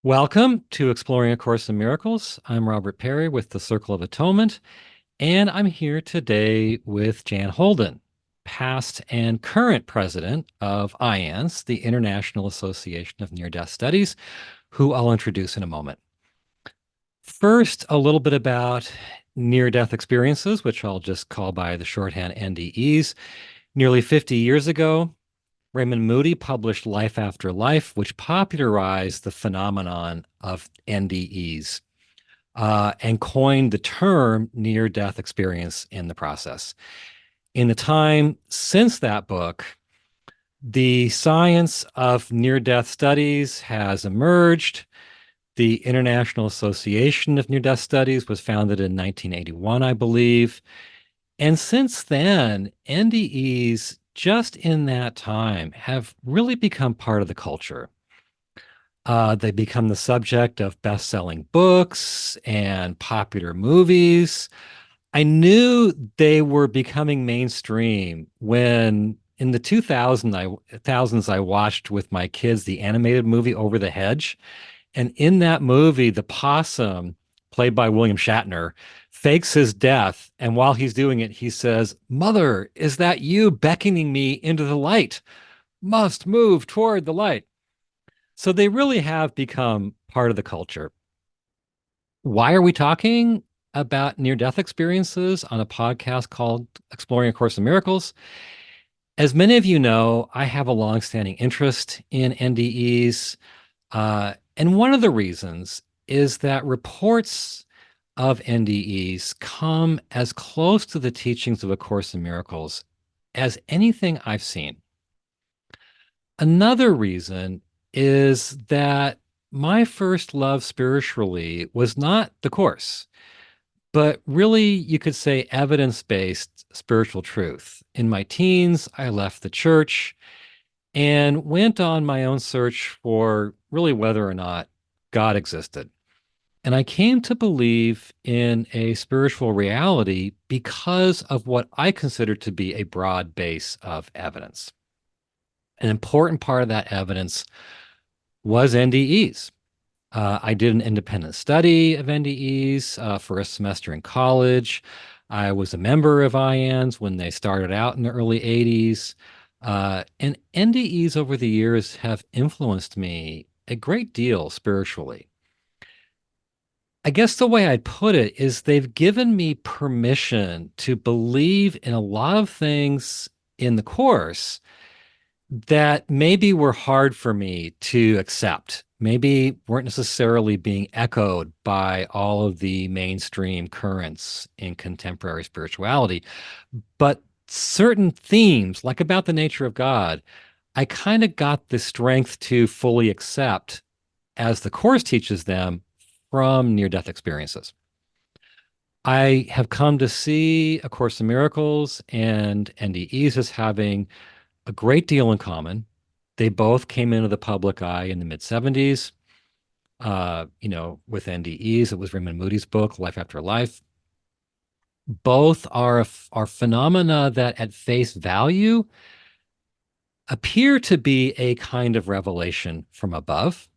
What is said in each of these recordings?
Welcome to Exploring A Course in Miracles. I'm Robert Perry with the Circle of Atonement, and I'm here today with Jan Holden, past and current president of IANDS, the International Association of Near-Death Studies, who I'll introduce in a moment. First, a little bit about near-death experiences, which I'll just call by the shorthand NDEs. Nearly 50 years ago, Raymond Moody published Life After Life, which popularized the phenomenon of NDEs and coined the term near-death experience in the process. In the time since that book, the science of near-death studies has emerged. The International Association of Near-Death Studies was founded in 1981, I believe. And since then, NDEs just in that time have really become part of the culture. They become the subject of best-selling books and popular movies. I knew they were becoming mainstream when in the 2000s I watched with my kids the animated movie Over the Hedge. And in that movie, the possum, played by William Shatner, fakes his death. And while he's doing it, he says, "Mother, is that you beckoning me into the light? Must move toward the light." So they really have become part of the culture. Why are we talking about near-death experiences on a podcast called Exploring A Course in Miracles? As many of you know, I have a longstanding interest in NDEs. And one of the reasons is that reports of NDEs come as close to the teachings of A Course in Miracles as anything I've seen. Another reason is that my first love spiritually was not the Course, but really, you could say, evidence-based spiritual truth. In my teens, I left the church and went on my own search for really whether or not God existed. And I came to believe in a spiritual reality because of what I consider to be a broad base of evidence. An important part of that evidence was NDEs. I did an independent study of NDEs for a semester in college. I was a member of IANDS when they started out in the early 80s. And NDEs over the years have influenced me a great deal spiritually. I guess the way I'd put it is they've given me permission to believe in a lot of things in the Course that maybe were hard for me to accept, maybe weren't necessarily being echoed by all of the mainstream currents in contemporary spirituality. But certain themes, like about the nature of God, I kind of got the strength to fully accept as the Course teaches them from near-death experiences. I have come to see A Course in Miracles and NDEs as having a great deal in common. They both came into the public eye in the mid-70s. With NDEs, it was Raymond Moody's book, Life After Life. Both are phenomena that at face value appear to be a kind of revelation from above.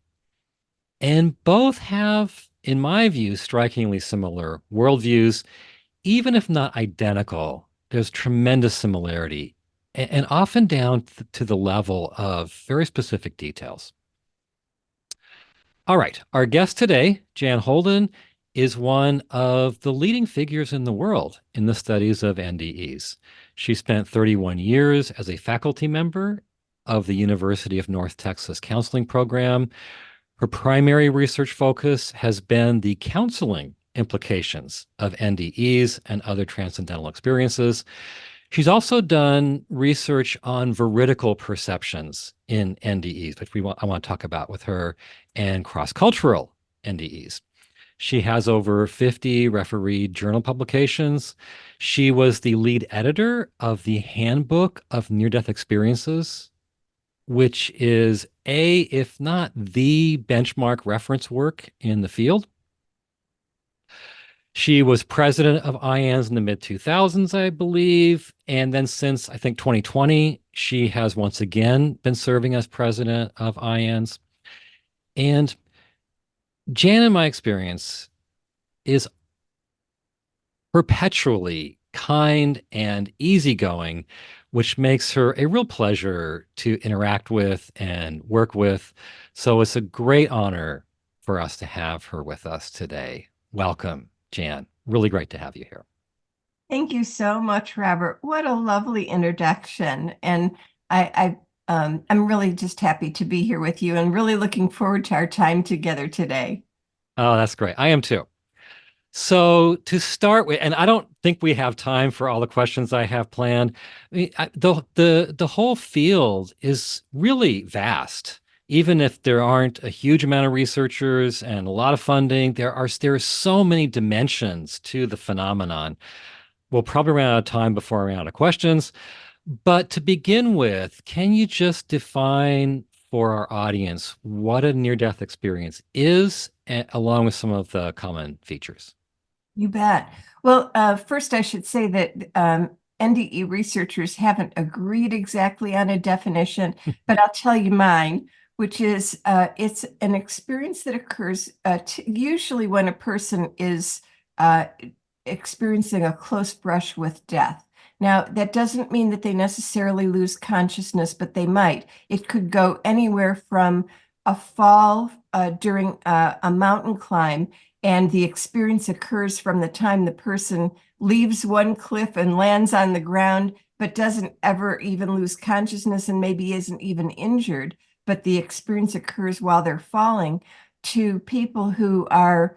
And both have, in my view, strikingly similar worldviews, even if not identical. There's tremendous similarity, and often down to the level of very specific details. All right, our guest today, Jan Holden, is one of the leading figures in the world in the studies of NDEs. She spent 31 years as a faculty member of the University of North Texas Counseling Program. Her primary research focus has been the counseling implications of NDEs and other transcendental experiences. She's also done research on veridical perceptions in NDEs, which I want to talk about with her, and cross-cultural NDEs. She has over 50 refereed journal publications. She was the lead editor of the Handbook of Near-Death Experiences, which is if not the benchmark reference work in the field. She was president of IANDS in the mid-2000s, I believe. And then since, I think, 2020, she has once again been serving as president of IANDS. And Jan, in my experience, is perpetually kind and easygoing, which makes her a real pleasure to interact with and work with. So it's a great honor for us to have her with us today. Welcome, Jan. Really great to have you here. Thank you so much, Robert. What a lovely introduction. And I'm really just happy to be here with you and really looking forward to our time together today. Oh, that's great. I am too. So to start with, and I don't think we have time for all the questions I have planned. The whole field is really vast. Even if there aren't a huge amount of researchers and a lot of funding, there are so many dimensions to the phenomenon. We'll probably run out of time before I run out of questions. But to begin with, can you just define for our audience what a near-death experience is, along with some of the common features? You bet. Well, first I should say that NDE researchers haven't agreed exactly on a definition, but I'll tell you mine, which is it's an experience that occurs usually when a person is uh, experiencing a close brush with death. Now, that doesn't mean that they necessarily lose consciousness, but they might. It could go anywhere from a fall during a mountain climb, and the experience occurs from the time the person leaves one cliff and lands on the ground, but doesn't ever even lose consciousness and maybe isn't even injured, but the experience occurs while they're falling, to people who are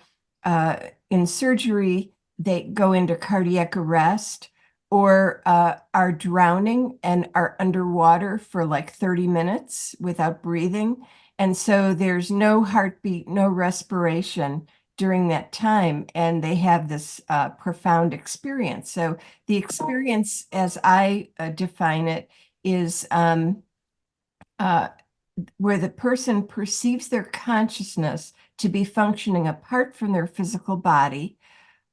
in surgery, they go into cardiac arrest or are drowning and are underwater for like 30 minutes without breathing. And so there's no heartbeat, no respiration during that time, and they have this profound experience. So the experience, as I define it, is uh, where the person perceives their consciousness to be functioning apart from their physical body,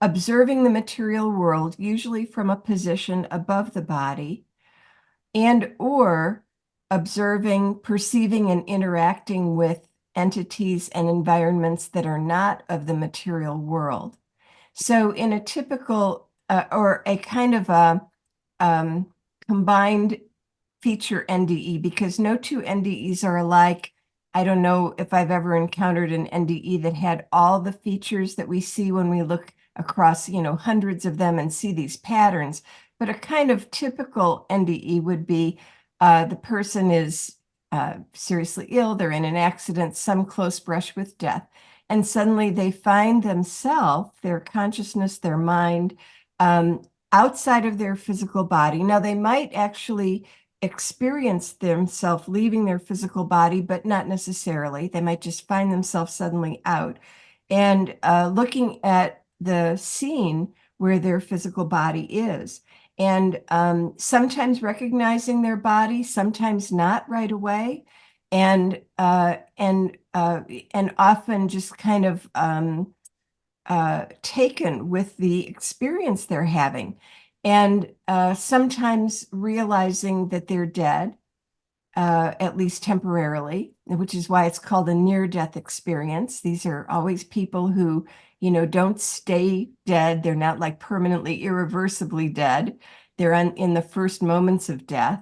observing the material world, usually from a position above the body, and or observing, perceiving, and interacting with entities and environments that are not of the material world. So in a typical or a kind of a um, combined feature NDE, because no two NDEs are alike. I don't know if I've ever encountered an NDE that had all the features that we see when we look across, hundreds of them and see these patterns. But a kind of typical NDE would be the person is seriously ill, they're in an accident, some close brush with death, and suddenly they find themselves, their consciousness, their mind, outside of their physical body. Now, they might actually experience themselves leaving their physical body, but not necessarily. They might just find themselves suddenly out and looking at the scene where their physical body is. And sometimes recognizing their body, sometimes not right away, and often just kind of taken with the experience they're having, and sometimes realizing that they're dead, at least temporarily, which is why it's called a near-death experience. These are always people who, don't stay dead. They're not like permanently, irreversibly dead. They're in the first moments of death.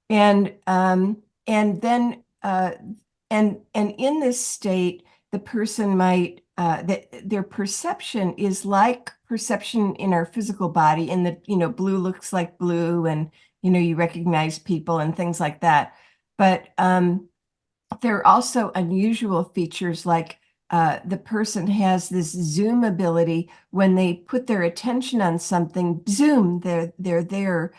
And then and in this state, the person might their perception is like perception in our physical body, in that blue looks like blue, and you recognize people and things like that. But there are also unusual features, like the person has this zoom ability. When they put their attention on something, zoom, they're there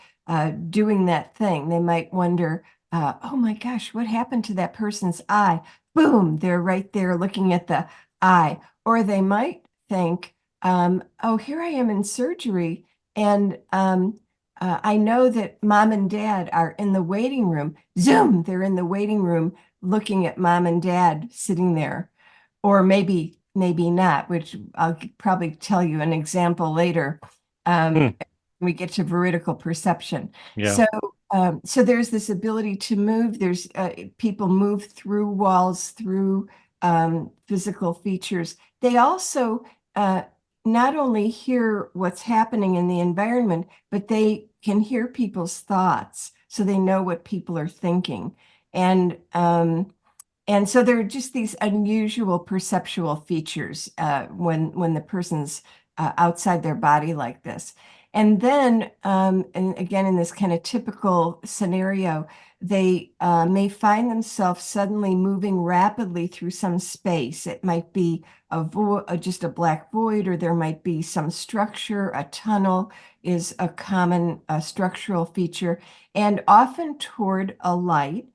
doing that thing. They might wonder, oh my gosh, what happened to that person's eye? Boom, they're right there looking at the eye. Or they might think, oh, here I am in surgery, and I know that mom and dad are in the waiting room. Zoom, they're in the waiting room looking at mom and dad sitting there. Or maybe not, which I'll probably tell you an example later. Hmm. We get to veridical perception. Yeah. So there's this ability to move. There's people move through walls, through physical features, they also not only hear what's happening in the environment, but they can hear people's thoughts, so they know what people are thinking. And so there are just these unusual perceptual features when the person's outside their body like this. And then, and again, in this kind of typical scenario, they may find themselves suddenly moving rapidly through some space. It might be just a black void, or there might be some structure. A tunnel is a common structural feature, and often toward a light.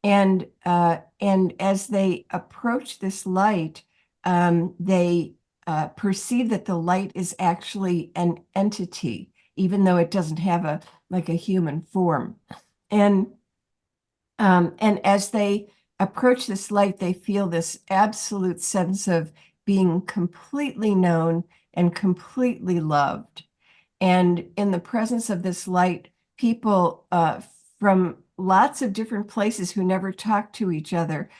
And as they approach this light, they perceive that the light is actually an entity, even though it doesn't have a human form. And as they approach this light, they feel this absolute sense of being completely known and completely loved. And in the presence of this light, people from lots of different places who never talk to each other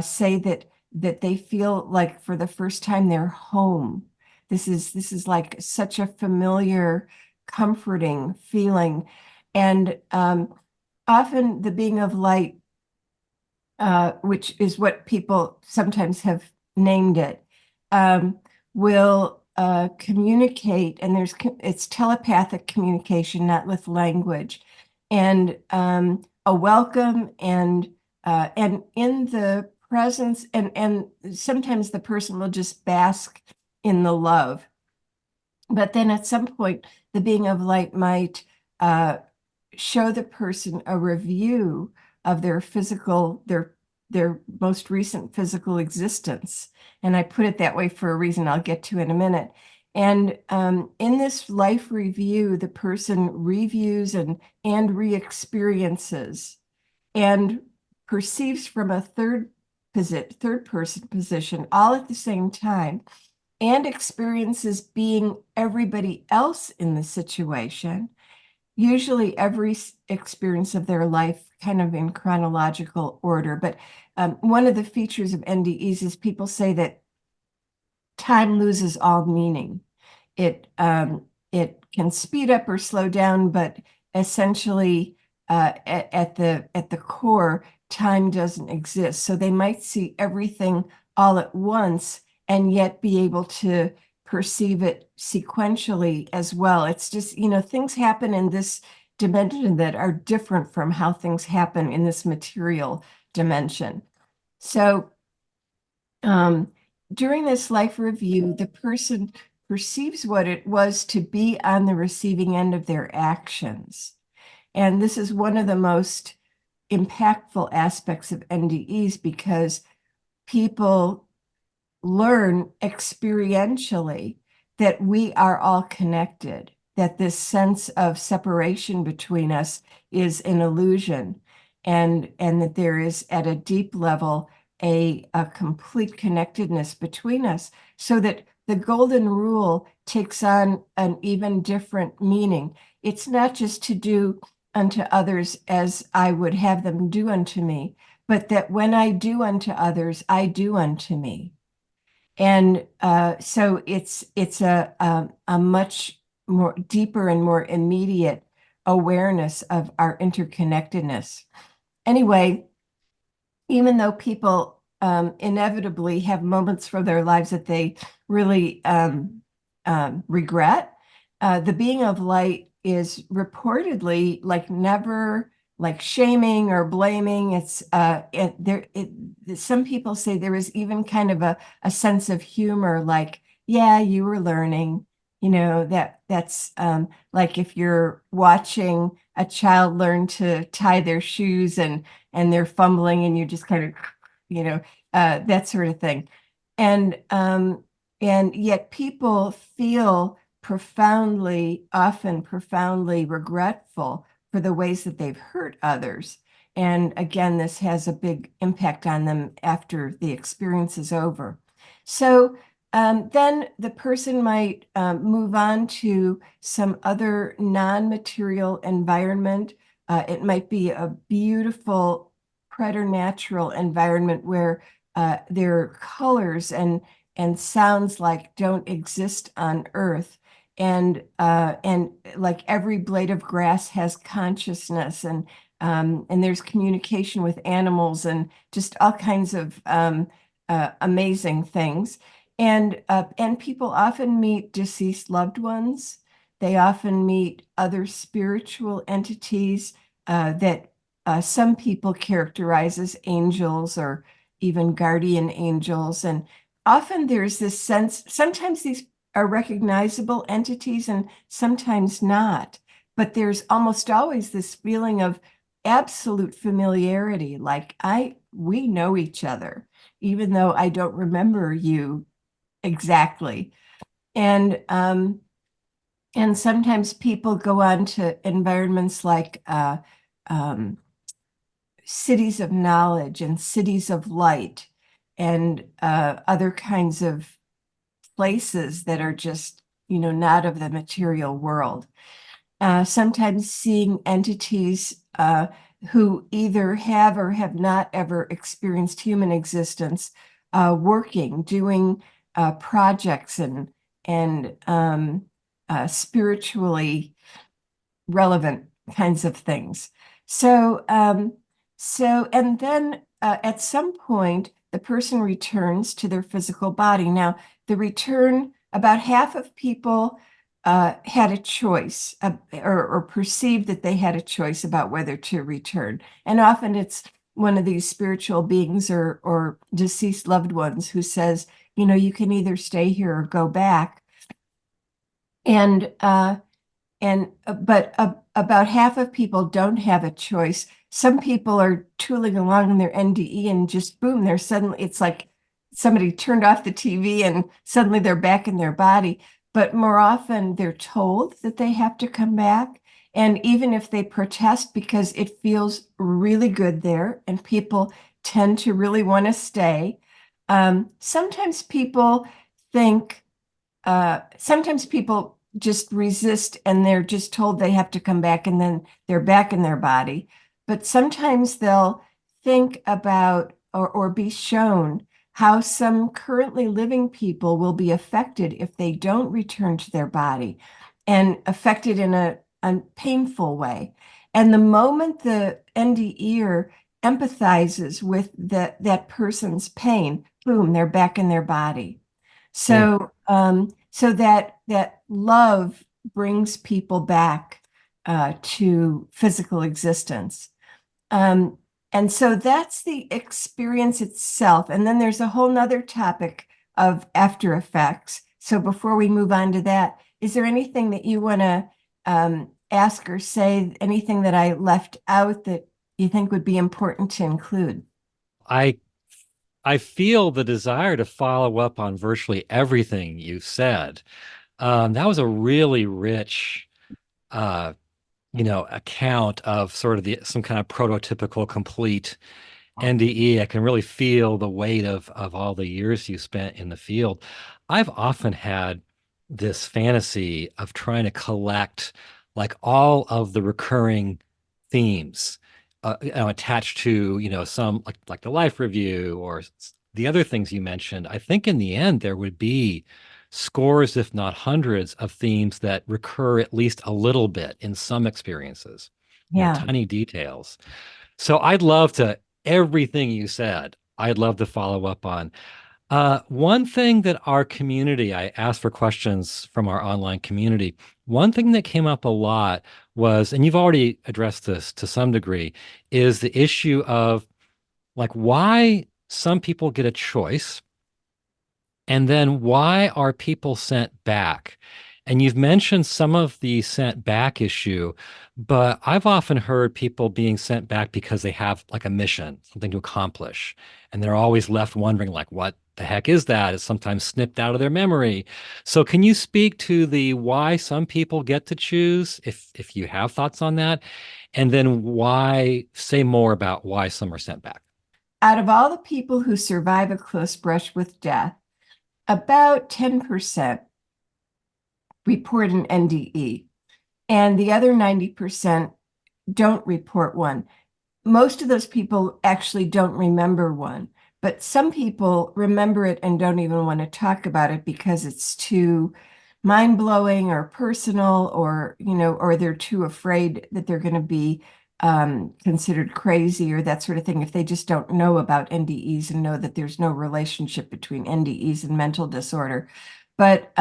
say that they feel like for the first time they're home. This is like such a familiar, comforting feeling. And often the being of light, which is what people sometimes have named it, will communicate, and it's telepathic communication, not with language, and a welcome, and in the presence, and sometimes the person will just bask in the love. But then at some point, the being of light might show the person a review of their most recent physical existence. And I put it that way for a reason I'll get to in a minute. And in this life review, the person reviews and re-experiences and perceives from a third person position, all at the same time, and experiences being everybody else in the situation, usually every experience of their life kind of in chronological order. But one of the features of NDEs is people say that time loses all meaning. It can speed up or slow down, but essentially at the core, time doesn't exist. So they might see everything all at once and yet be able to perceive it sequentially as well. It's just, things happen in this dimension that are different from how things happen in this material dimension. So during this life review, the person perceives what it was to be on the receiving end of their actions. And this is one of the most impactful aspects of NDEs, because people learn experientially that we are all connected, that this sense of separation between us is an illusion, and that there is at a deep level a complete connectedness between us, so that the golden rule takes on an even different meaning. It's not just to do unto others as I would have them do unto me, but that when I do unto others, I do unto me. And so it's a much more deeper and more immediate awareness of our interconnectedness. Anyway, even though people inevitably have moments from their lives that they really regret, the being of light is reportedly like never like shaming or blaming. It's some people say there is even kind of a sense of humor, like, yeah, you were learning, that's like if you're watching a child learn to tie their shoes and they're fumbling and you just kind of, that sort of thing. And yet people feel often profoundly regretful for the ways that they've hurt others. And again, this has a big impact on them after the experience is over. So then the person might move on to some other non-material environment. It might be a beautiful preternatural environment where their colors and sounds like don't exist on Earth. And like every blade of grass has consciousness, and there's communication with animals and just all kinds of amazing things. And people often meet deceased loved ones. They often meet other spiritual entities that some people characterize as angels or even guardian angels. And often there's this sense, sometimes these are recognizable entities and sometimes not. But there's almost always this feeling of absolute familiarity, like we know each other, even though I don't remember you exactly. And and sometimes people go on to environments like um, cities of knowledge and cities of light and other kinds of places that are just, not of the material world. Sometimes seeing entities who either have or have not ever experienced human existence working, doing projects and spiritually relevant kinds of things. So, and then at some point, the person returns to their physical body. Now, the return, about half of people had a choice or perceived that they had a choice about whether to return. And often it's one of these spiritual beings or deceased loved ones who says, you can either stay here or go back. And but about half of people don't have a choice. Some people are tooling along in their NDE and just boom, they're suddenly, it's like somebody turned off the TV and suddenly they're back in their body. But more often they're told that they have to come back. And even if they protest because it feels really good there and people tend to really want to stay, sometimes people think, sometimes people just resist and they're just told they have to come back and then they're back in their body. But sometimes they'll think about or be shown how some currently living people will be affected if they don't return to their body and affected in a painful way. And the moment the NDEer empathizes with that person's pain, boom, they're back in their body. Mm. So that love brings people back to physical existence. Um, and so that's the experience itself. And then there's a whole nother topic of after effects. So before we move on to that, is there anything that you want to ask or say, anything that I left out that you think would be important to include? I I feel the desire to follow up on virtually everything you said. That was a really rich, uh, account of sort of some kind of prototypical complete NDE. I can really feel the weight of all the years you spent in the field. I've often had this fantasy of trying to collect like all of the recurring themes attached to, some like the life review or the other things you mentioned. I think in the end there would be scores, if not hundreds, of themes that recur at least a little bit in some experiences, Yeah. tiny details. So I'd love to, everything you said, I'd love to follow up on. One thing that our community, I asked for questions from our online community. One thing that came up a lot was, and you've already addressed this to some degree, is the issue of like why some people get a choice and then why are people sent back? And you've mentioned some of the sent back issue, but I've often heard people being sent back because they have like a mission, something to accomplish. And they're always left wondering, like, what the heck is that? It's sometimes snipped out of their memory. So can you speak to the why some people get to choose, if you have thoughts on that? And then why, say more about why some are sent back. Out of all the people who survive a close brush with death, about 10% report an NDE, and the other 90% don't report one. Most of those people actually don't remember one, but some people remember it and don't even want to talk about it because it's too mind-blowing or personal, or or they're too afraid that they're going to be considered crazy or that sort of thing if they just don't know about NDEs and know that there's no relationship between NDEs and mental disorder. But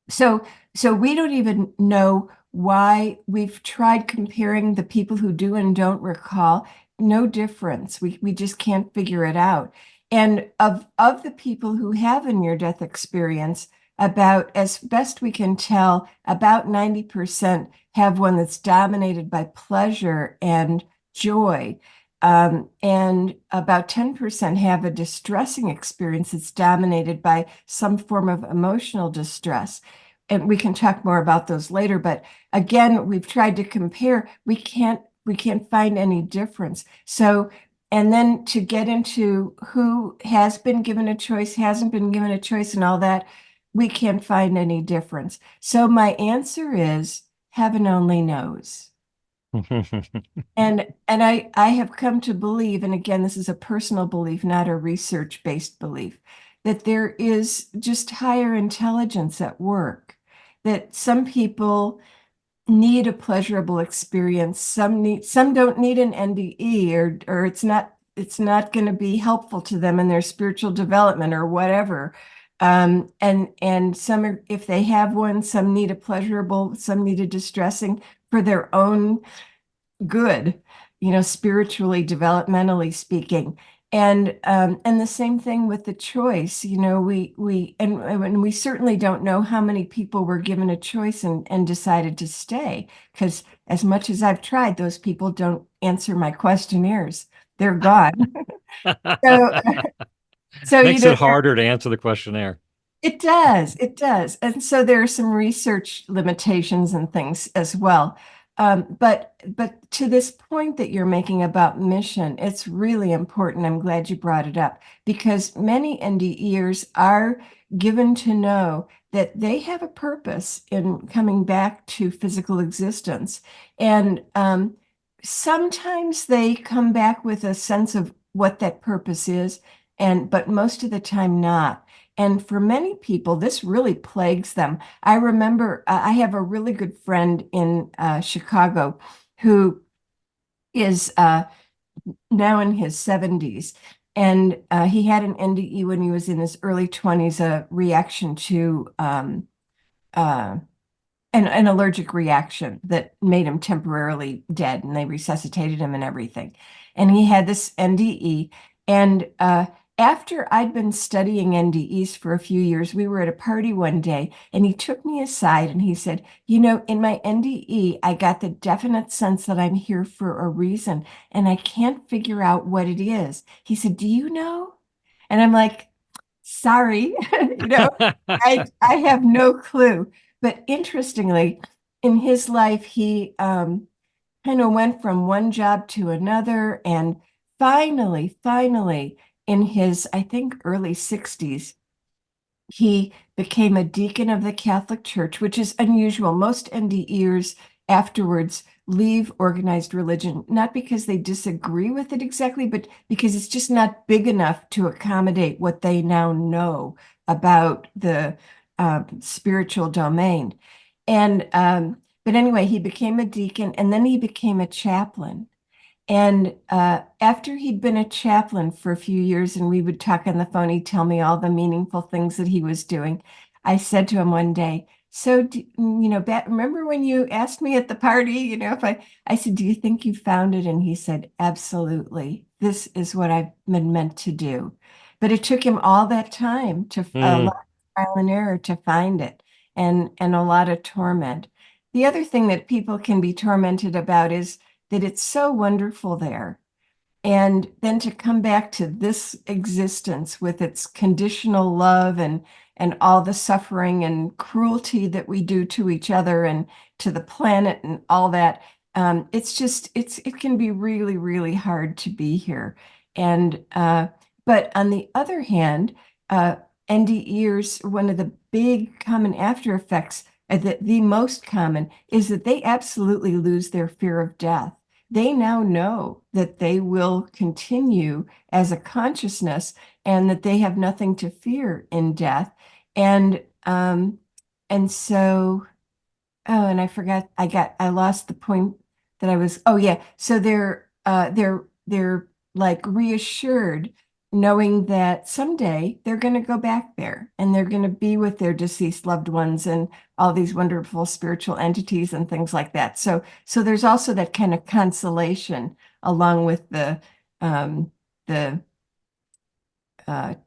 so we don't even know why. We've tried comparing the people who do and don't recall. No difference. We just can't figure it out. And of the people who have a near-death experience, about, as best we can tell, about 90% have one that's dominated by pleasure and joy. And about 10% have a distressing experience that's dominated by some form of emotional distress. And we can talk more about those later, but again, we've tried to compare. We can't find any difference. So, and then to get into who has been given a choice, hasn't been given a choice, and all that, we can't find any difference. So my answer is heaven only knows. And I have come to believe, and again, this is a personal belief, not a research-based belief, that there is just higher intelligence at work, that some people need a pleasurable experience, some don't need an NDE, or it's not going to be helpful to them in their spiritual development or whatever. And some are, if they have one, some need a pleasurable, some need a distressing for their own good, spiritually, developmentally speaking. And the same thing with the choice. We certainly don't know how many people were given a choice and decided to stay, because as much as I've tried, those people don't answer my questionnaires. They're gone. So, so Makes it harder to answer the questionnaire. it does. It does. And so there are some research limitations and things as well. But to this point that you're making about mission, it's really important. I'm glad you brought it up, because many NDEers are given to know that they have a purpose in coming back to physical existence. And sometimes they come back with a sense of what that purpose is, but most of the time not. And for many people, this really plagues them. I remember I have a really good friend in Chicago who is now in his 70s. And he had an NDE when he was in his early 20s, a reaction to uh, an allergic reaction that made him temporarily dead, and they resuscitated him and everything. And he had this NDE. And after I'd been studying NDEs for a few years, we were at a party one day, and he took me aside and he said, in my NDE, I got the definite sense that I'm here for a reason, and I can't figure out what it is. He said, do you know? And I'm like, sorry, I have no clue. But interestingly, in his life, he kind of went from one job to another. And finally, in his, I think, early 60s, he became a deacon of the Catholic Church, which is unusual. Most NDEers afterwards leave organized religion, not because they disagree with it exactly, but because it's just not big enough to accommodate what they now know about the spiritual domain. But anyway, he became a deacon, and then he became a chaplain. And after he'd been a chaplain for a few years and we would talk on the phone, he'd tell me all the meaningful things that he was doing. I said to him one day, so, remember when you asked me at the party, I said, do you think you found it? And he said, absolutely. This is what I've been meant to do. But it took him all that time, to a Mm. lot of trial and error, to find it, and a lot of torment. The other thing that people can be tormented about is that it's so wonderful there. And then to come back to this existence with its conditional love and all the suffering and cruelty that we do to each other and to the planet and all that, it can be really, really hard to be here. And but on the other hand, NDEers, one of the big common after effects, the most common, is that they absolutely lose their fear of death. they now know that they will continue as a consciousness and that they have nothing to fear in death. And and so, oh, and I forgot, I lost the point that I was, oh yeah. So they're like reassured knowing that someday they're going to go back there and they're going to be with their deceased loved ones and all these wonderful spiritual entities and things like that. So there's also that kind of consolation along with the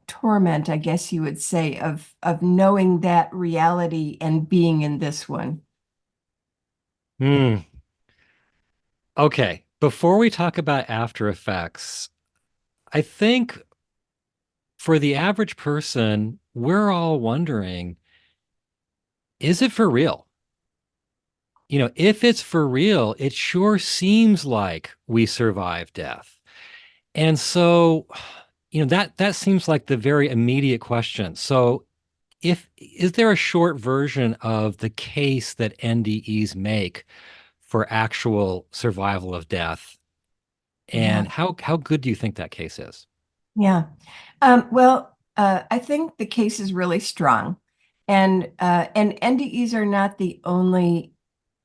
torment, I guess you would say, of knowing that reality and being in this one. Hmm. Okay. Before we talk about after effects, I think for the average person, we're all wondering, is it for real? If it's for real, it sure seems like we survive death. And so, that seems like the very immediate question. So, if is there a short version of the case that NDEs make for actual survival of death? Yeah. And how good do you think that case is? Yeah. Well, I think the case is really strong, and NDEs are not the only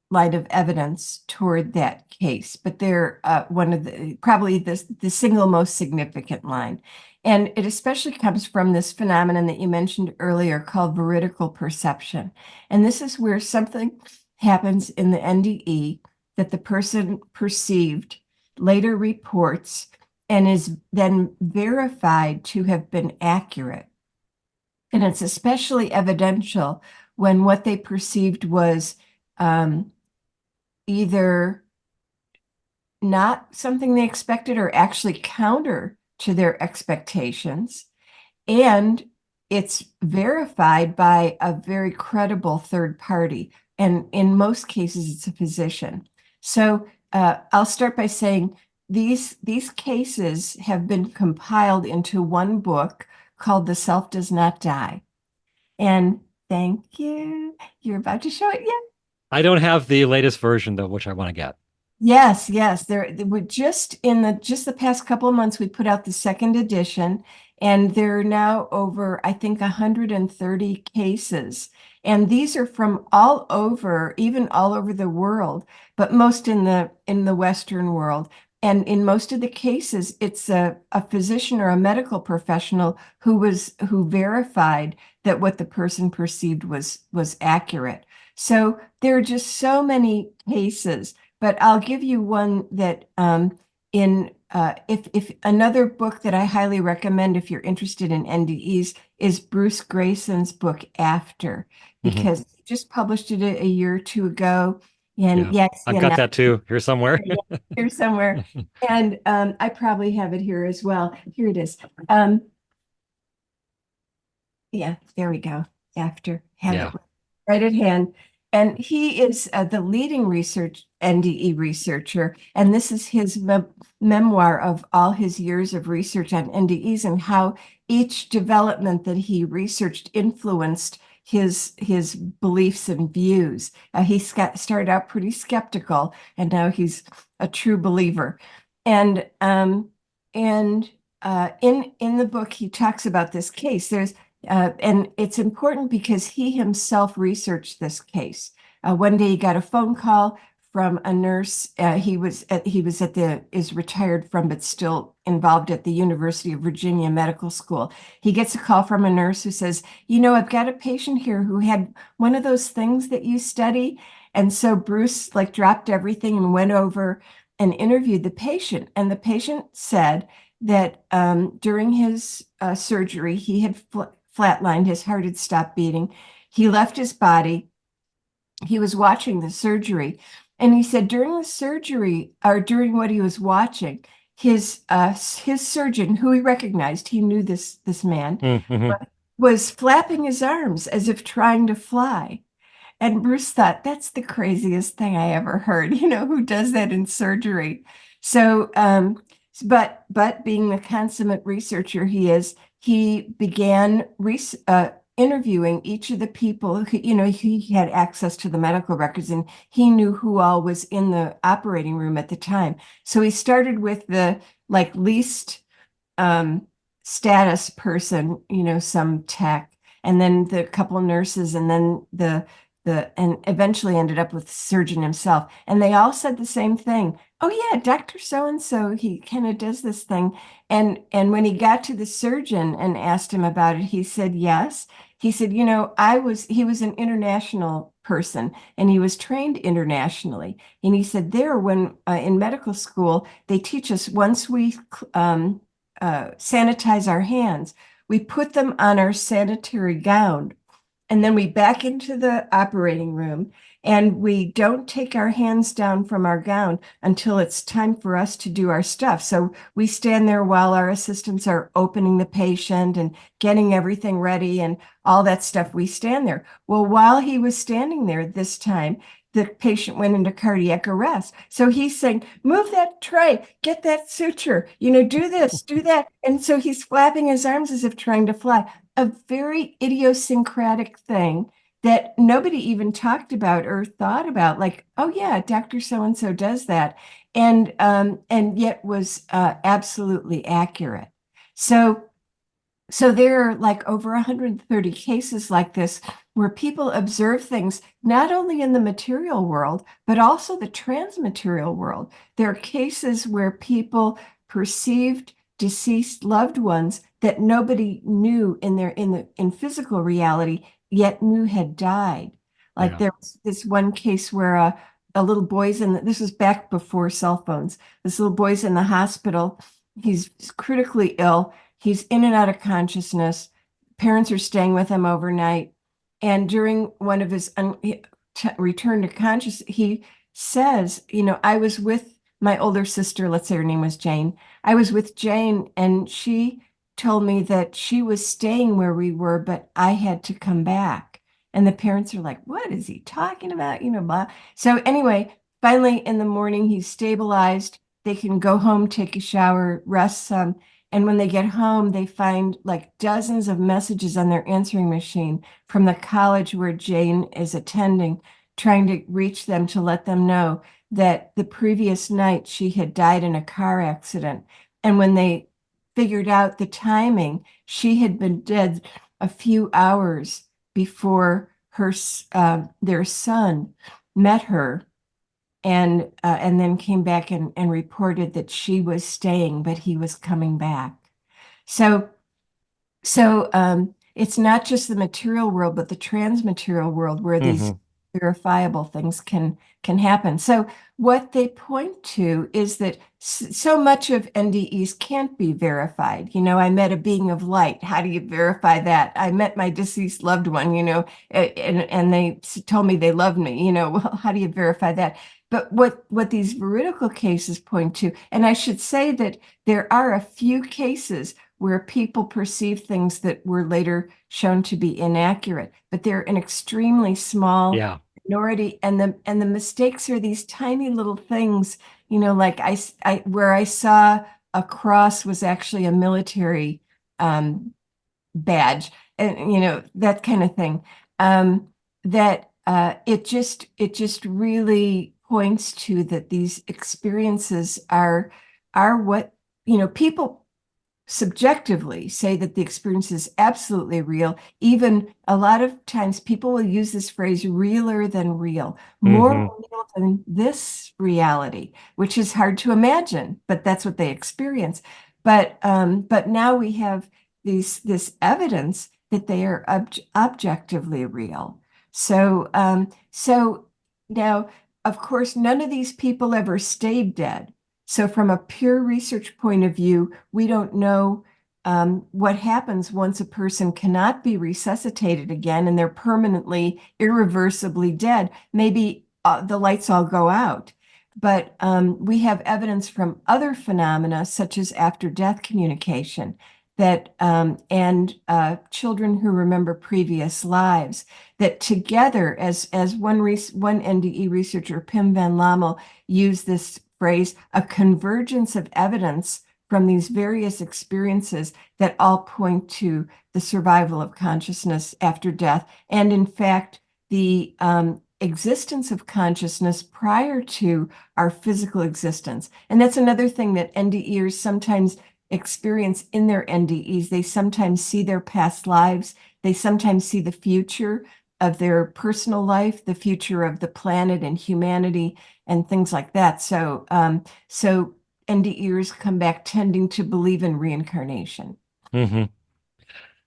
light of evidence toward that case, but they're one of the probably the single most significant line. And it especially comes from this phenomenon that you mentioned earlier called veridical perception. And this is where something happens in the NDE that the person perceived later reports and is then verified to have been accurate. And it's especially evidential when what they perceived was um, either not something they expected or actually counter to their expectations. And it's verified by a very credible third party. And in most cases, it's a physician. So I'll start by saying these cases have been compiled into one book called The Self Does Not Die. And thank you. You're about to show it. Yeah. I don't have the latest version though, which I want to get. Yes, yes. They were just in the past couple of months, we put out the second edition, and there are now over, I think, 130 cases. And these are from all over, even all over the world, but most in the Western world. And in most of the cases, it's a physician or a medical professional who verified that what the person perceived was accurate. So there are just so many cases. But I'll give you one that if another book that I highly recommend if you're interested in NDEs is Bruce Grayson's book After, Mhm. because he just published it a year or two ago. And Yeah. yes, I've yeah, got now that too here somewhere. here somewhere. And I probably have it here as well. Here it is. Um, yeah, there we go. After, have it Yeah. right at hand. And he is the leading NDE researcher. And this is his memoir of all his years of research on NDEs and how each development that he researched influenced his beliefs and views. He started out pretty skeptical, and now he's a true believer. And in the book, he talks about this case. And it's important because he himself researched this case. One day he got a phone call from a nurse. Is retired from, but still involved at the University of Virginia Medical School. He gets a call from a nurse who says, I've got a patient here who had one of those things that you study. And so Bruce like dropped everything and went over and interviewed the patient. And the patient said that during his surgery, he had flatlined, his heart had stopped beating. He left his body. He was watching the surgery. And he said during the surgery, or during what he was watching, his surgeon, who he recognized, he knew this man, Mhm. was flapping his arms as if trying to fly. And Bruce thought, that's the craziest thing I ever heard. Who does that in surgery? So, but being the consummate researcher he is, he began interviewing each of the people who, he had access to the medical records and he knew who all was in the operating room at the time. So he started with the like least status person, some tech, and then the couple nurses, and then and eventually ended up with the surgeon himself. And they all said the same thing. Oh yeah, Dr. So and so, he kind of does this thing. And when he got to the surgeon and asked him about it, he said yes. He said, he was an international person and he was trained internationally. And he said when in medical school, they teach us once we sanitize our hands, we put them on our sanitary gown and then we back into the operating room and we don't take our hands down from our gown until it's time for us to do our stuff. So we stand there while our assistants are opening the patient and getting everything ready and all that stuff. We stand there. Well, while he was standing there this time, the patient went into cardiac arrest. So he's saying, move that tray, get that suture, do this, do that. And so he's flapping his arms as if trying to fly. A very idiosyncratic thing that nobody even talked about or thought about, like, oh yeah, Dr. So-and-so does that. And yet was absolutely accurate. So there are like over 130 cases like this where people observe things not only in the material world, but also the transmaterial world. There are cases where people perceived deceased loved ones that nobody knew in physical reality, yet knew had died. Like Yeah. there was this one case where a little boy's this was back before cell phones. This little boy's in the hospital. He's critically ill. He's in and out of consciousness. Parents are staying with him overnight. And during one of his return to consciousness, he says, I was with my older sister, let's say her name was Jane. I was with Jane and she told me that she was staying where we were, but I had to come back. And the parents are like, what is he talking about? Blah. So anyway, finally in the morning, he's stabilized. They can go home, take a shower, rest some. And when they get home, they find like dozens of messages on their answering machine from the college where Jane is attending, trying to reach them to let them know that the previous night she had died in a car accident. And when they figured out the timing, she had been dead a few hours before their son met her and then came back and reported that she was staying, but he was coming back. So it's not just the material world, but the transmaterial world where these verifiable things can happen. So what they point to is that so much of NDEs can't be verified. I met a being of light. How do you verify that? I met my deceased loved one, and they told me they loved me, well, how do you verify that? But what these veridical cases point to, and I should say that there are a few cases where people perceive things that were later shown to be inaccurate, but they're an extremely small minority, and the mistakes are these tiny little things, like where I saw a cross was actually a military badge, and that kind of thing. That it just really points to that these experiences are what people subjectively say that the experience is absolutely real. Even a lot of times people will use this phrase realer than real, more real than this reality, which is hard to imagine, but that's what they experience. But now we have this evidence that they are objectively real. So now, of course, none of these people ever stayed dead. So from a pure research point of view, we don't know what happens once a person cannot be resuscitated again and they're permanently, irreversibly dead. Maybe the lights all go out. But we have evidence from other phenomena, such as after-death communication, that and children who remember previous lives, that together, as one NDE researcher, Pim van Lommel, used this phrase, a convergence of evidence from these various experiences that all point to the survival of consciousness after death. And in fact, the existence of consciousness prior to our physical existence. And that's another thing that NDEers sometimes experience in their NDEs. They sometimes see their past lives. They sometimes see the future of their personal life, the future of the planet and humanity and things like that. So NDEers come back tending to believe in reincarnation. Hmm.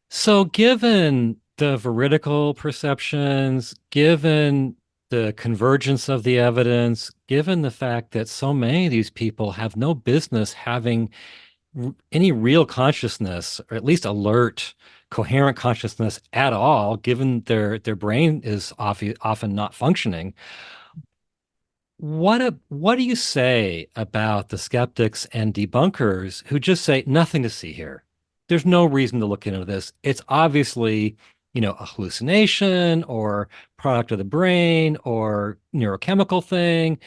So, given the veridical perceptions, given the convergence of the evidence, given the fact that so many of these people have no business having any real consciousness, or at least alert, coherent consciousness at all, given their brain is often not functioning, what do you say about the skeptics and debunkers who just say nothing to see here? There's no reason to look into this. It's obviously, a hallucination or product of the brain or neurochemical thing,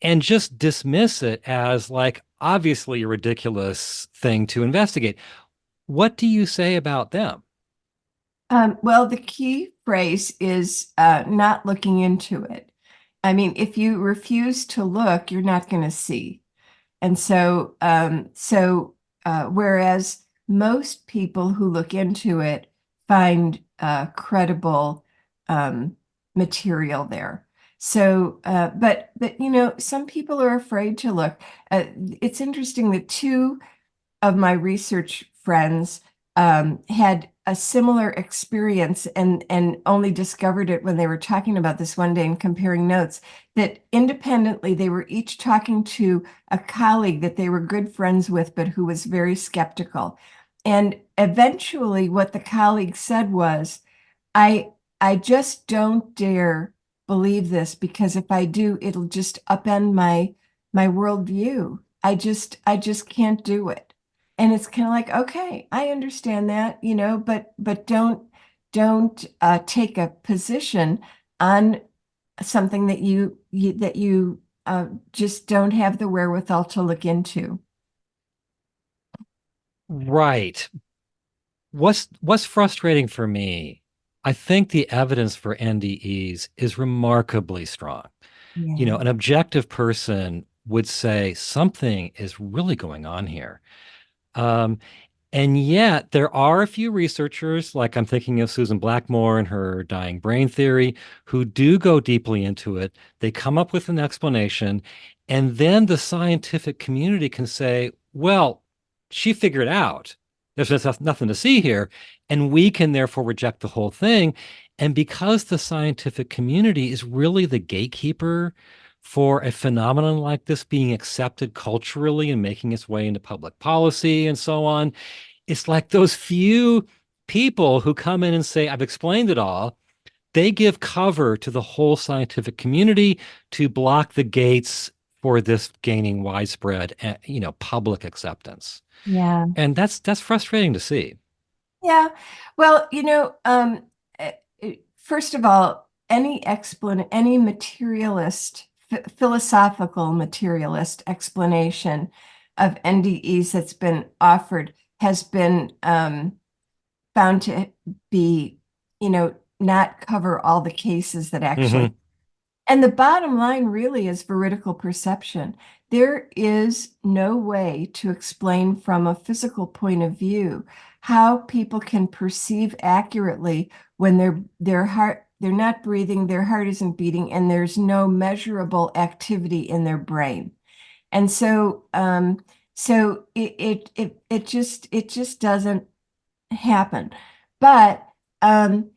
and just dismiss it as like obviously a ridiculous thing to investigate. What do you say about them? Well, the key phrase is not looking into it. I mean, if you refuse to look, you're not going to see. And whereas most people who look into it find credible material there. But some people are afraid to look. It's interesting that two of my research friends had a similar experience and only discovered it when they were talking about this one day and comparing notes, that independently they were each talking to a colleague that they were good friends with, but who was very skeptical. And eventually what the colleague said was, I just don't dare believe this, because if I do, it'll just upend my worldview. I just can't do it. And it's kind of like, okay, I understand that, but don't take a position on something that you just don't have the wherewithal to look into. Right. What's frustrating for me, I think the evidence for NDEs is remarkably strong. Yeah. An objective person would say something is really going on here. Um, And yet, there are a few researchers, like I'm thinking of Susan Blackmore and her dying brain theory, who do go deeply into it. They come up with an explanation, and then the scientific community can say, well, she figured it out. There's just nothing to see here. And we can therefore reject the whole thing. And because the scientific community is really the gatekeeper for a phenomenon like this being accepted culturally and making its way into public policy and so on, it's like those few people who come in and say, I've explained it all. They give cover to the whole scientific community to block the gates for this gaining widespread, public acceptance. Yeah. And that's frustrating to see. Yeah. Well, uh, first of all, any materialist, philosophical materialist explanation of NDEs that's been offered has been found to be, not cover all the cases that Hmm. actually. And the bottom line really is veridical perception. There is no way to explain from a physical point of view how people can perceive accurately when they're not breathing, their heart isn't beating, and there's no measurable activity in their brain. And so it just doesn't happen. But as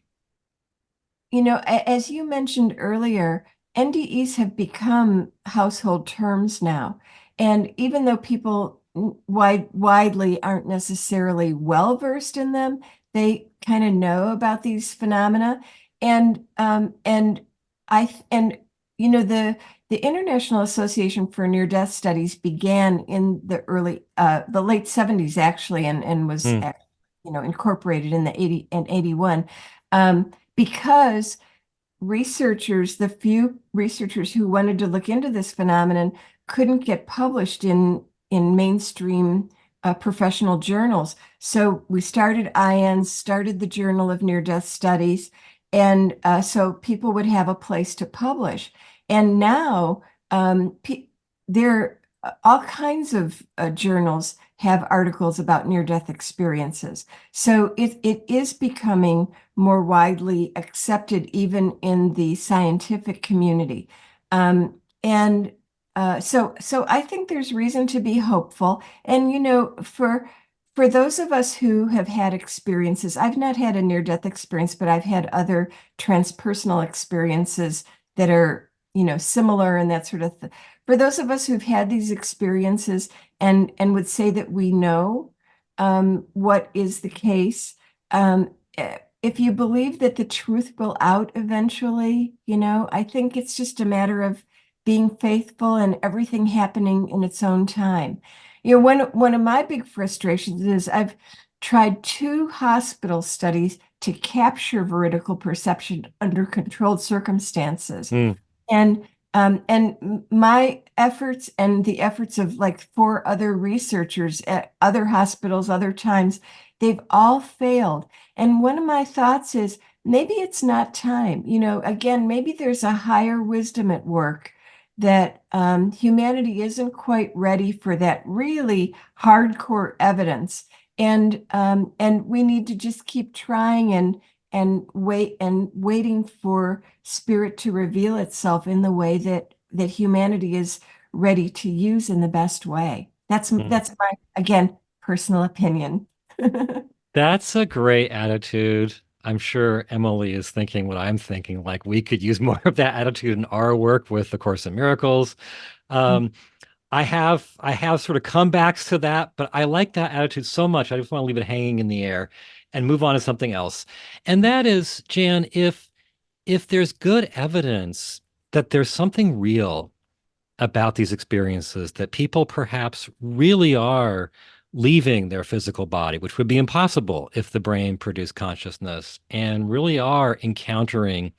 you mentioned earlier, NDEs have become household terms now. And even though people widely aren't necessarily well versed in them, they kind of know about these phenomena. And the International Association for Near-Death Studies began in the late 70s actually, and was Hmm. incorporated in the 80 and 81. Because the few researchers who wanted to look into this phenomenon couldn't get published in in mainstream professional journals. So we started IANDS, started the Journal of Near-Death Studies, and so people would have a place to publish. And now there all kinds of journals have articles about near-death experiences. So it is becoming more widely accepted even in the scientific community. And so I think there's reason to be hopeful. And for those of us who have had experiences, I've not had a near-death experience, but I've had other transpersonal experiences that are, similar and that sort of thing. For those of us who've had these experiences and would say that we know what is the case, if you believe that the truth will out eventually, I think it's just a matter of being faithful and everything happening in its own time. One of my big frustrations is I've tried 2 hospital studies to capture veridical perception under controlled circumstances. Mm. And my efforts and the efforts of like 4 other researchers at other hospitals, other times, they've all failed. And one of my thoughts is maybe it's not time. Again, maybe there's a higher wisdom at work that humanity isn't quite ready for that really hardcore evidence. And we need to just keep trying and waiting for spirit to reveal itself in the way that humanity is ready to use in the best way. That's my, again, personal opinion. That's a great attitude. I'm sure Emily is thinking what I'm thinking, like we could use more of that attitude in our work with the Course in Miracles. Um, I have sort of comebacks to that, but I like that attitude so much. I just want to leave it hanging in the air and move on to something else. And that is, Jan, if there's good evidence that there's something real about these experiences, that people perhaps really are leaving their physical body, which would be impossible if the brain produced consciousness, and really are encountering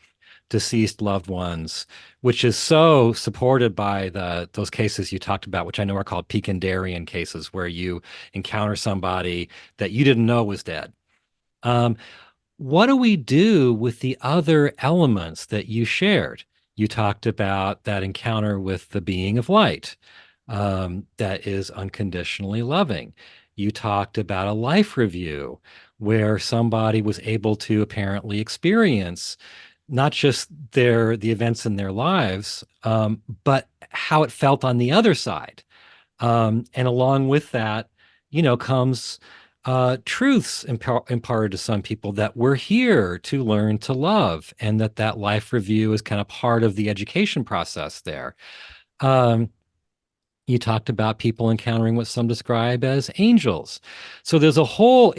deceased loved ones, which is so supported by those cases you talked about, which I know are called Pekindarian cases, where you encounter somebody that you didn't know was dead. Um, what do we do with the other elements that you shared? You talked about that encounter with the being of light, that is unconditionally loving. You talked about a life review where somebody was able to apparently experience not just the events in their lives, but how it felt on the other side. And along with that, comes truths imparted to some people that we're here to learn to love, and that life review is kind of part of the education process there. Um, you talked about people encountering what some describe as angels. So there's a whole,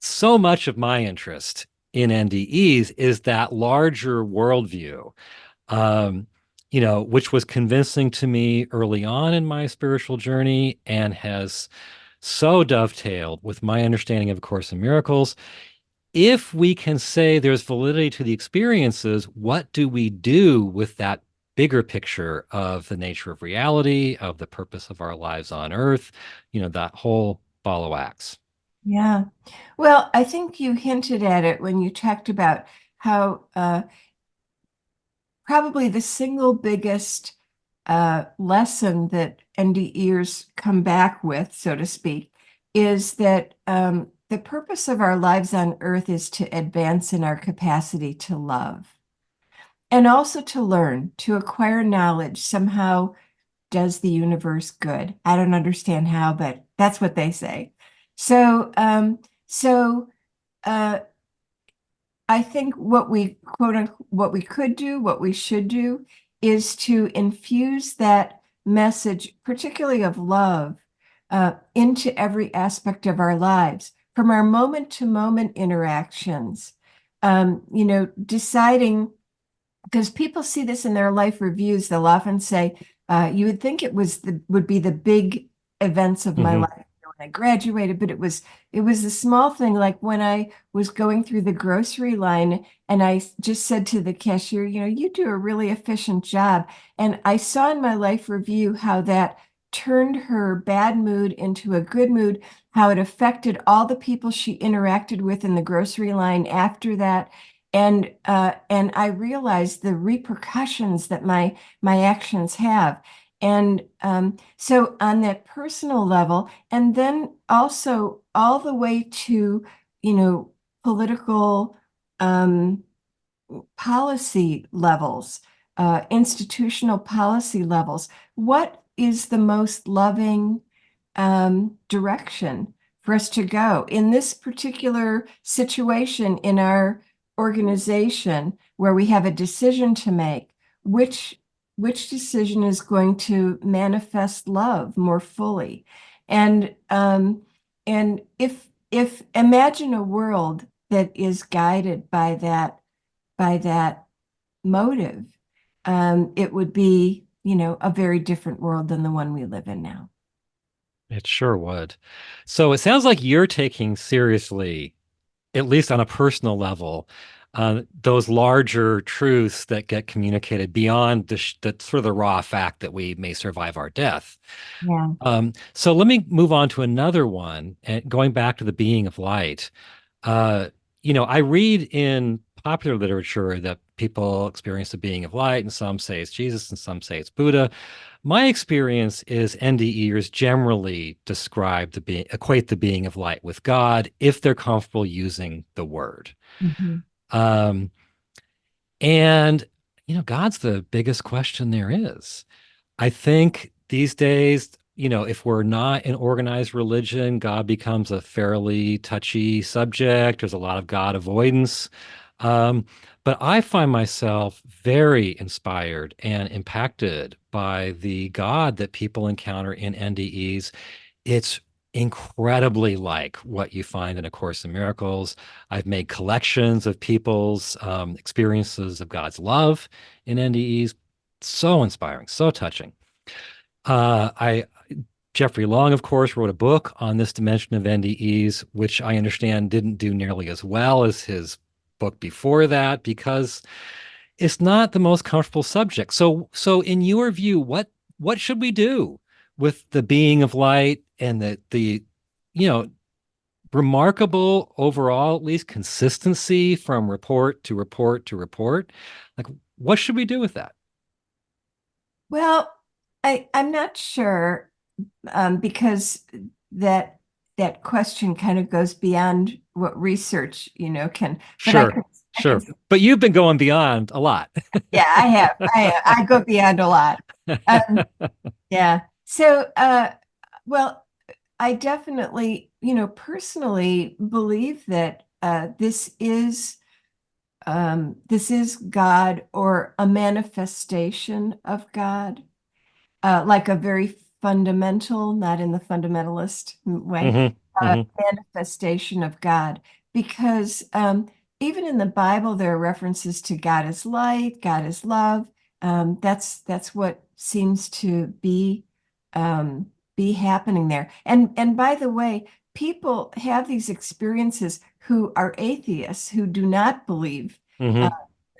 so much of my interest in NDEs is that larger worldview, um, which was convincing to me early on in my spiritual journey and has so dovetailed with my understanding of A Course in Miracles. If we can say there's validity to the experiences, what do we do with that bigger picture of the nature of reality, of the purpose of our lives on earth, that whole ball of wax? Yeah. Well, I think you hinted at it when you talked about how probably the single biggest lesson that NDEers come back with, so to speak, is that the purpose of our lives on earth is to advance in our capacity to love and also to learn, to acquire knowledge. Somehow does the universe good. I don't understand how, but that's what they say. So uh, I think what we what we could do, what we should do, is to infuse that message, particularly of love, into every aspect of our lives, from our moment-to-moment interactions. Deciding, because people see this in their life reviews, they'll often say, "You would think would be the big events of my Mm-hmm. life when I graduated, but it was a small thing, like when I was going through the grocery line and I just said to the cashier, you do a really efficient job." And I saw in my life review how that turned her bad mood into a good mood, how it affected all the people she interacted with in the grocery line after that. And I realized the repercussions that my actions have. And so on that personal level, and then also all the way to, political um, policy levels, institutional policy levels. What is the most loving direction for us to go in this particular situation in our organization where we have a decision to make? Which decision is going to manifest love more fully? And if imagine a world that is guided by that motive, it would be, a very different world than the one we live in now. It sure would. So it sounds like you're taking seriously, at least on a personal level, those larger truths that get communicated beyond the sort of the raw fact that we may survive our death. Yeah. So let me move on to another one, and going back to the being of light. Uh, I read in popular literature that people experience the being of light, and some say it's Jesus, and some say it's Buddha. My experience is NDEers generally equate the being of light with God if they're comfortable using the word. Mhm. Um, and God's the biggest question there is. I think these days, if we're not in organized religion, God becomes a fairly touchy subject. There's a lot of God avoidance. Um, but I find myself very inspired and impacted by the God that people encounter in NDEs. It's incredibly like what you find in A Course in Miracles. I've made collections of people's experiences of God's love in NDEs. So inspiring, so touching. I Jeffrey Long, of course, wrote a book on this dimension of NDEs, which I understand didn't do nearly as well as his book before that because it's not the most comfortable subject. So in your view, what should we do with the being of light and the you know remarkable overall, at least consistency from report to report to report? Like, what should we do with that? Well, I'm not sure, because that that question kind of goes beyond what research, can. But I Sure, could, I could, sure. But you've been going beyond a lot. yeah, I have. I go beyond a lot. Um, yeah. So, well, I definitely, personally believe that this is God or a manifestation of God, like a very fundamental, not in the fundamentalist way, Hmm. Hmm. manifestation of God. Because even in the Bible, there are references to God as light, God as love. That's what seems to be happening there. And by the way, people have these experiences who are atheists who do not believe. uh, Hmm.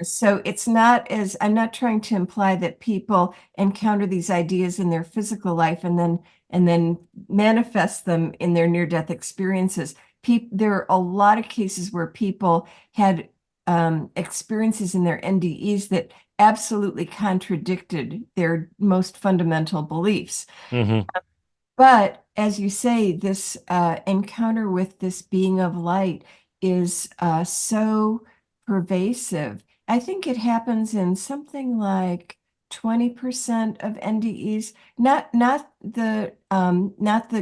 so it's not as I'm not trying to imply that people encounter these ideas in their physical life and then manifest them in their near-death experiences. There are a lot of cases where people had experiences in their NDEs that absolutely contradicted their most fundamental beliefs. Hmm. But as you say, this encounter with this being of light is so pervasive. I think it happens in something like 20% of NDEs, not the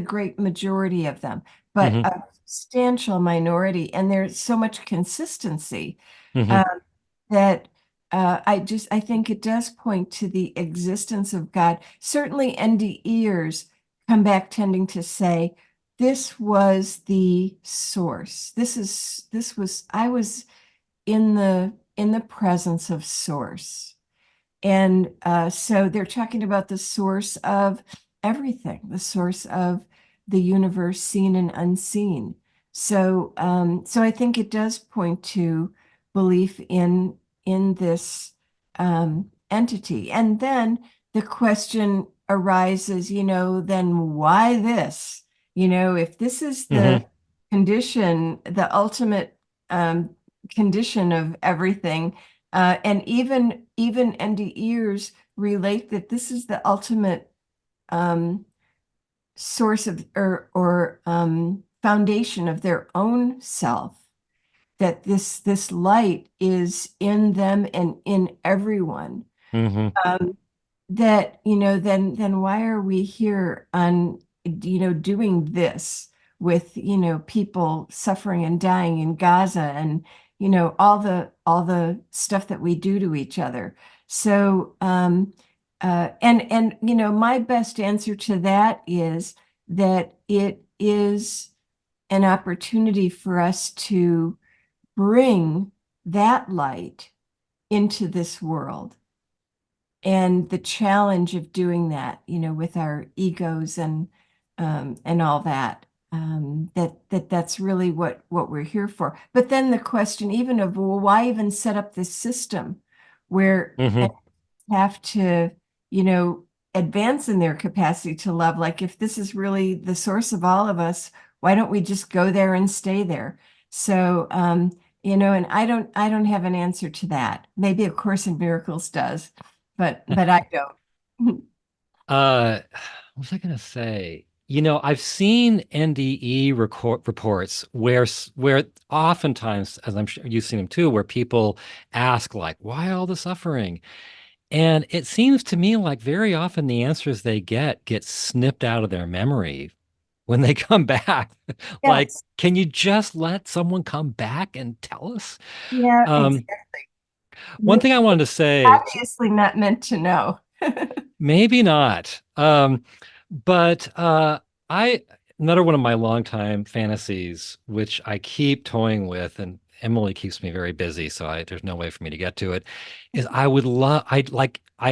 great majority of them, but Hmm. a substantial minority. And there's so much consistency Hmm. um, that I think it does point to the existence of God. Certainly, NDEers come back tending to say, this was the source. I was in the presence of source. And so they're talking about the source of everything, the source of the universe, seen and unseen. So I think it does point to belief in this entity. And then the question arises, then why this? If this is the Hmm. condition, the ultimate condition of everything, and even NDEers relate that this is the ultimate um, source of or foundation of their own self, that this light is in them and in everyone. Hmm. um, that then why are we here on doing this with people suffering and dying in Gaza, and all the stuff that we do to each other. So and my best answer to that is that it is an opportunity for us to bring that light into this world, and the challenge of doing that, with our egos and all that. That's really what we're here for. But then the question even of, well, why even set up this system where Hmm. have to, you know, advance in their capacity to love? Like, if this is really the source of all of us, why don't we just go there and stay there? So, and I don't have an answer to that. Maybe A Course in Miracles does, but I don't. What was I going to say? I've seen NDE reports where oftentimes, as I'm sure you've seen them too, where people ask like, "Why all the suffering?" And it seems to me like very often the answers they get snipped out of their memory when they come back. Like, Yes. can you just let someone come back and tell us? Yeah, Um, exactly. one Maybe thing I wanted to say, obviously not meant to know. maybe not. But I another one of my longtime fantasies, which I keep toying with, and Emily keeps me very busy, so there's no way for me to get to it, is I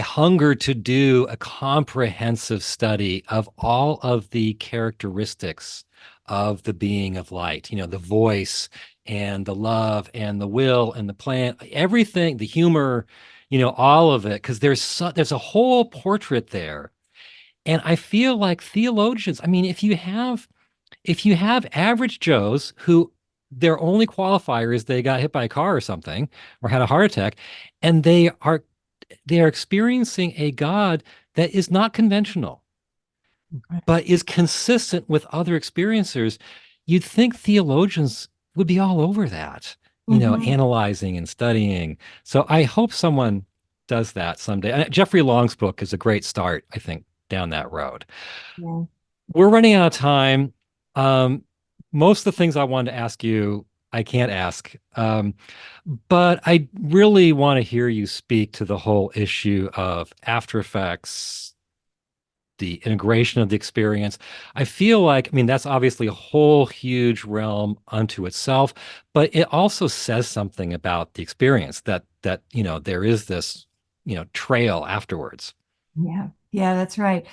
hunger to do a comprehensive study of all of the characteristics of the being of light, the voice and the love and the will and the plan, everything, the humor, all of it, because there's a whole portrait there. And I feel like theologians, I mean, if you have average Joes who their only qualifier is they got hit by a car or something or had a heart attack, and they are experiencing a God that is not conventional, but is consistent with other experiencers, you'd think theologians would be all over that, Mhm. analyzing and studying. So I hope someone does that someday. Jeffrey Long's book is a great start, I think, down that road. Yeah. We're running out of time. Um, most of the things I wanted to ask you, I can't ask. But I really want to hear you speak to the whole issue of after effects, the integration of the experience. I feel like, I mean, that's obviously a whole huge realm unto itself, but it also says something about the experience that there is this, trail afterwards. Yeah, yeah, that's right.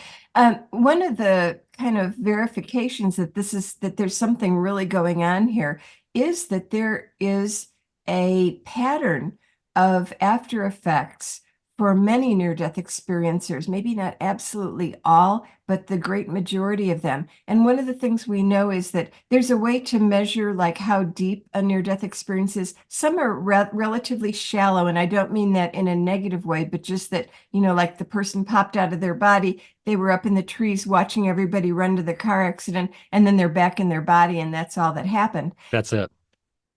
One of the kind of verifications that there's something really going on here is that there is a pattern of after effects for many near-death experiencers, maybe not absolutely all, but the great majority of them. And one of the things we know is that there's a way to measure like how deep a near-death experience is. Some are relatively shallow, and I don't mean that in a negative way, but just that like the person popped out of their body, they were up in the trees watching everybody run to the car accident, and then they're back in their body, and that's all that happened. That's it.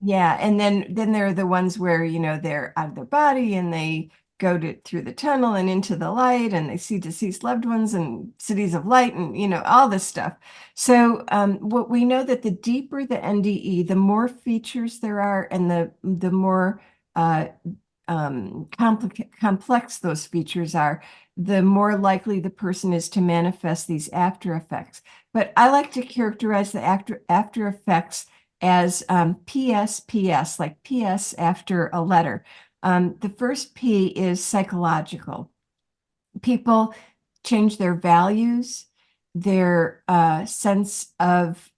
Yeah, and then there are the ones where, they're out of their body and they go through the tunnel and into the light, and they see deceased loved ones and cities of light, and all this stuff. So what we know, that the deeper the NDE, the more features there are, and the more uh, complex those features are, the more likely the person is to manifest these after effects. But I like to characterize the after effects as PSPS, like PS after a letter. The first P is psychological. People change their values, their sense of,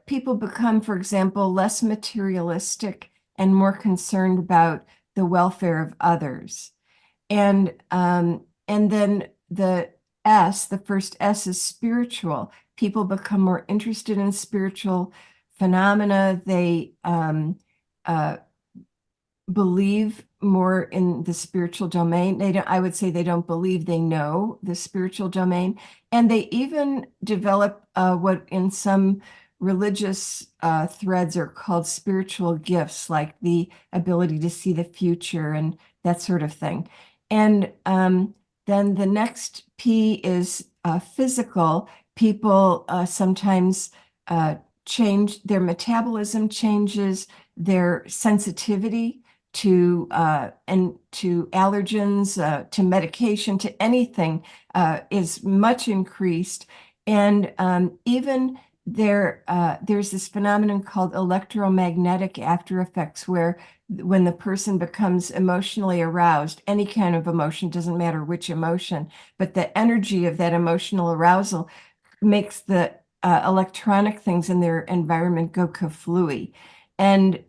people become, for example, less materialistic and more concerned about the welfare of others. And then the S, the first S is spiritual. People become more interested in spiritual phenomena. They uh, believe more in the spiritual domain. They don't, I would say they don't believe, they know the spiritual domain. And they even develop what in some religious threads are called spiritual gifts, like the ability to see the future and that sort of thing. And then the next P is physical. People sometimes change, their metabolism changes, their sensitivity to allergens, to medication, to anything is much increased. And even there's this phenomenon called electromagnetic after effects, where when the person becomes emotionally aroused, any kind of emotion, doesn't matter which emotion, but the energy of that emotional arousal makes the electronic things in their environment go kaflooey. And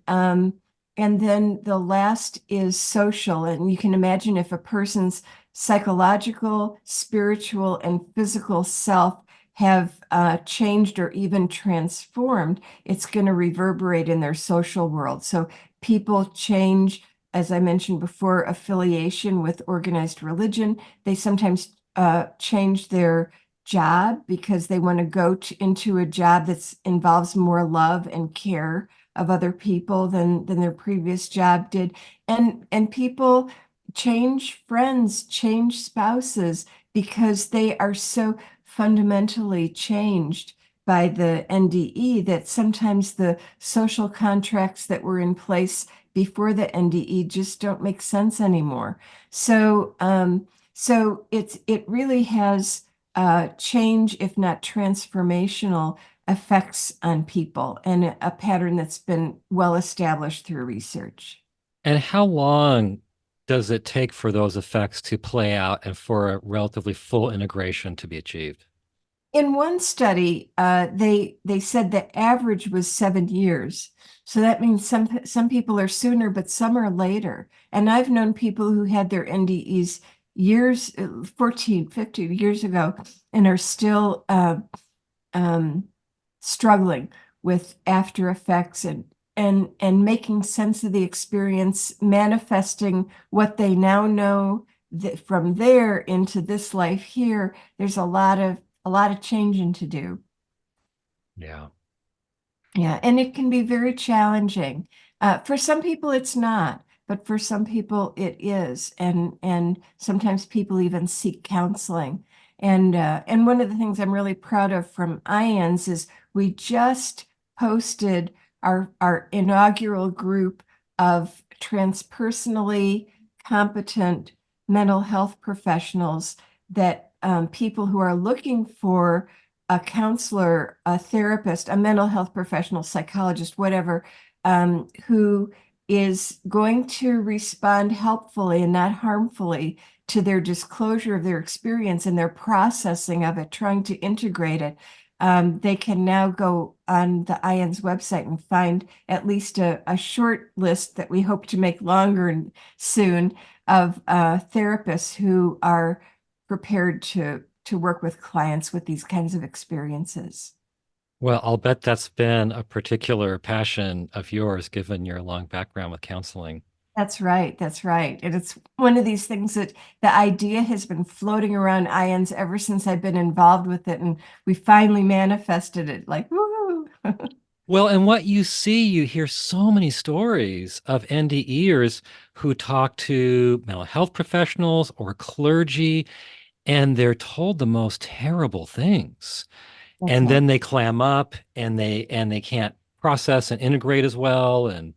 and then the last is social. And you can imagine if a person's psychological, spiritual, and physical self have changed or even transformed, it's going to reverberate in their social world. So people change, as I mentioned before, affiliation with organized religion. They sometimes change their job because they want to go into a job that involves more love and care of other people than their previous job did. And people change friends, change spouses because they are so fundamentally changed by the NDE that sometimes the social contracts that were in place before the NDE just don't make sense anymore. So it really has change, if not transformational, effects on people, and a pattern that's been well established through research. And how long does it take for those effects to play out and for a relatively full integration to be achieved? In one study, they said the average was 7 years. So that means some people are sooner, but some are later. And I've known people who had their NDEs years, 14, 15 years ago, and are still um, struggling with after effects and making sense of the experience, manifesting what they now know that from there into this life here. There's a lot of changing to do. Yeah. Yeah, and it can be very challenging. For some people, it's not, but for some people, it is, and sometimes people even seek counseling. And one of the things I'm really proud of from IANDS is we just posted our inaugural group of transpersonally competent mental health professionals that people who are looking for a counselor, a therapist, a mental health professional, psychologist, whatever, who is going to respond helpfully and not harmfully to their disclosure of their experience and their processing of it, trying to integrate it. They can now go on the IANDS website and find at least a short list that we hope to make longer soon of therapists who are prepared to work with clients with these kinds of experiences. Well, I'll bet that's been a particular passion of yours, given your long background with counseling. That's right. That's right. And it's one of these things that the idea has been floating around IANDS ever since I've been involved with it. And we finally manifested it like, woo. Well, and what you see, you hear so many stories of NDEers who talk to mental health professionals or clergy, and they're told the most terrible things. That's And right. then they clam up and they can't process and integrate as well. And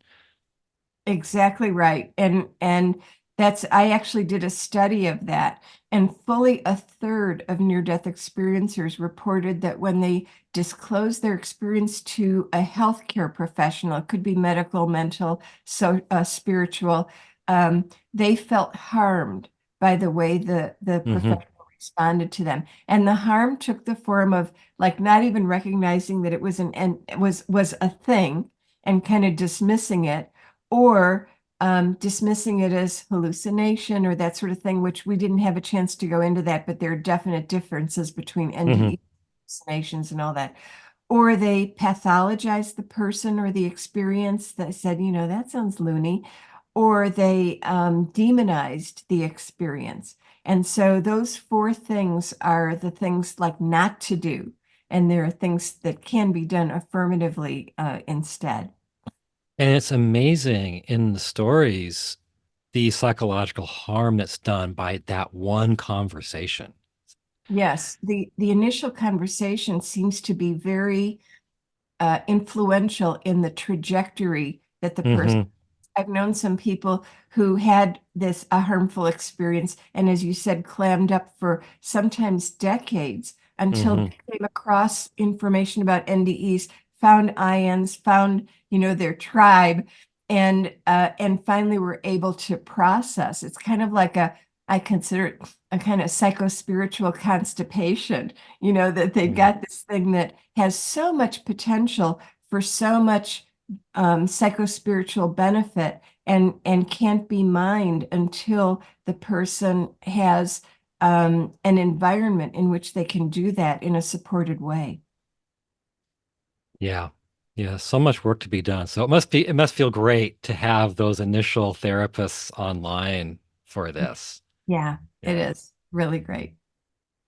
Exactly right. And that's I actually did a study of that, and fully a third of near-death experiencers reported that when they disclosed their experience to a healthcare professional, it could be medical, mental, so spiritual, they felt harmed by the way the mhm. professional responded to them. And the harm took the form of like not even recognizing that it was an and was a thing and kind of dismissing it, or dismissing it as hallucination or that sort of thing, which we didn't have a chance to go into that, but there are definite differences between Hmm. NDE hallucinations and all that. Or they pathologized the person or the experience that said, that sounds loony, or they demonized the experience. And so those four things are the things like not to do. And there are things that can be done affirmatively instead. And it's amazing in the stories, the psychological harm that's done by that one conversation. Yes, the initial conversation seems to be very influential in the trajectory that the person. Hmm. I've known some people who had this a harmful experience, and as you said, clammed up for sometimes decades until Hmm. they came across information about NDEs, found IANDS, found their tribe, and finally were able to process. It's kind of like I consider it a kind of psycho-spiritual constipation, that they've got this thing that has so much potential for so much psycho-spiritual benefit and can't be mined until the person has an environment in which they can do that in a supported way. Yeah. Yeah. So much work to be done. So it must feel great to have those initial therapists online for this. Yeah, it Yeah. is really great.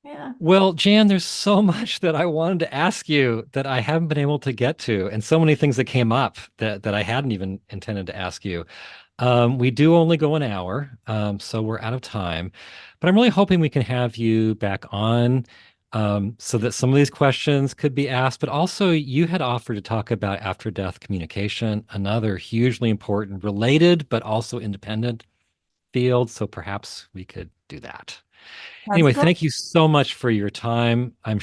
Yeah. Well, Jan, there's so much that I wanted to ask you that I haven't been able to get to, and so many things that came up that I hadn't even intended to ask you. We do only go an hour, so we're out of time. But I'm really hoping we can have you back on, so that some of these questions could be asked. But also, you had offered to talk about after death communication, another hugely important, related, but also independent field. So perhaps we could do that. Sounds Anyway, great. thank you so much for your time. I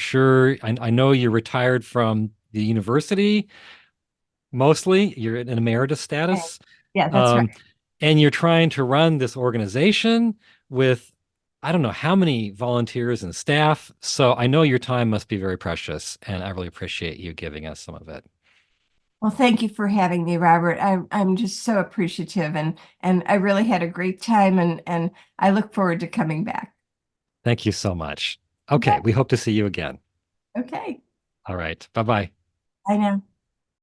know you're retired from the university mostly. You're in emeritus Okay. status. Yeah, that's right. Um, and you're trying to run this organization with, I don't know how many volunteers and staff. So I know your time must be very precious, and I really appreciate you giving us some of it. Well, thank you for having me, Robert. I'm just so appreciative and I really had a great time and I look forward to coming back. Thank you so much. Okay, Okay. we hope to see you again. Okay. All right. Bye bye. Bye now.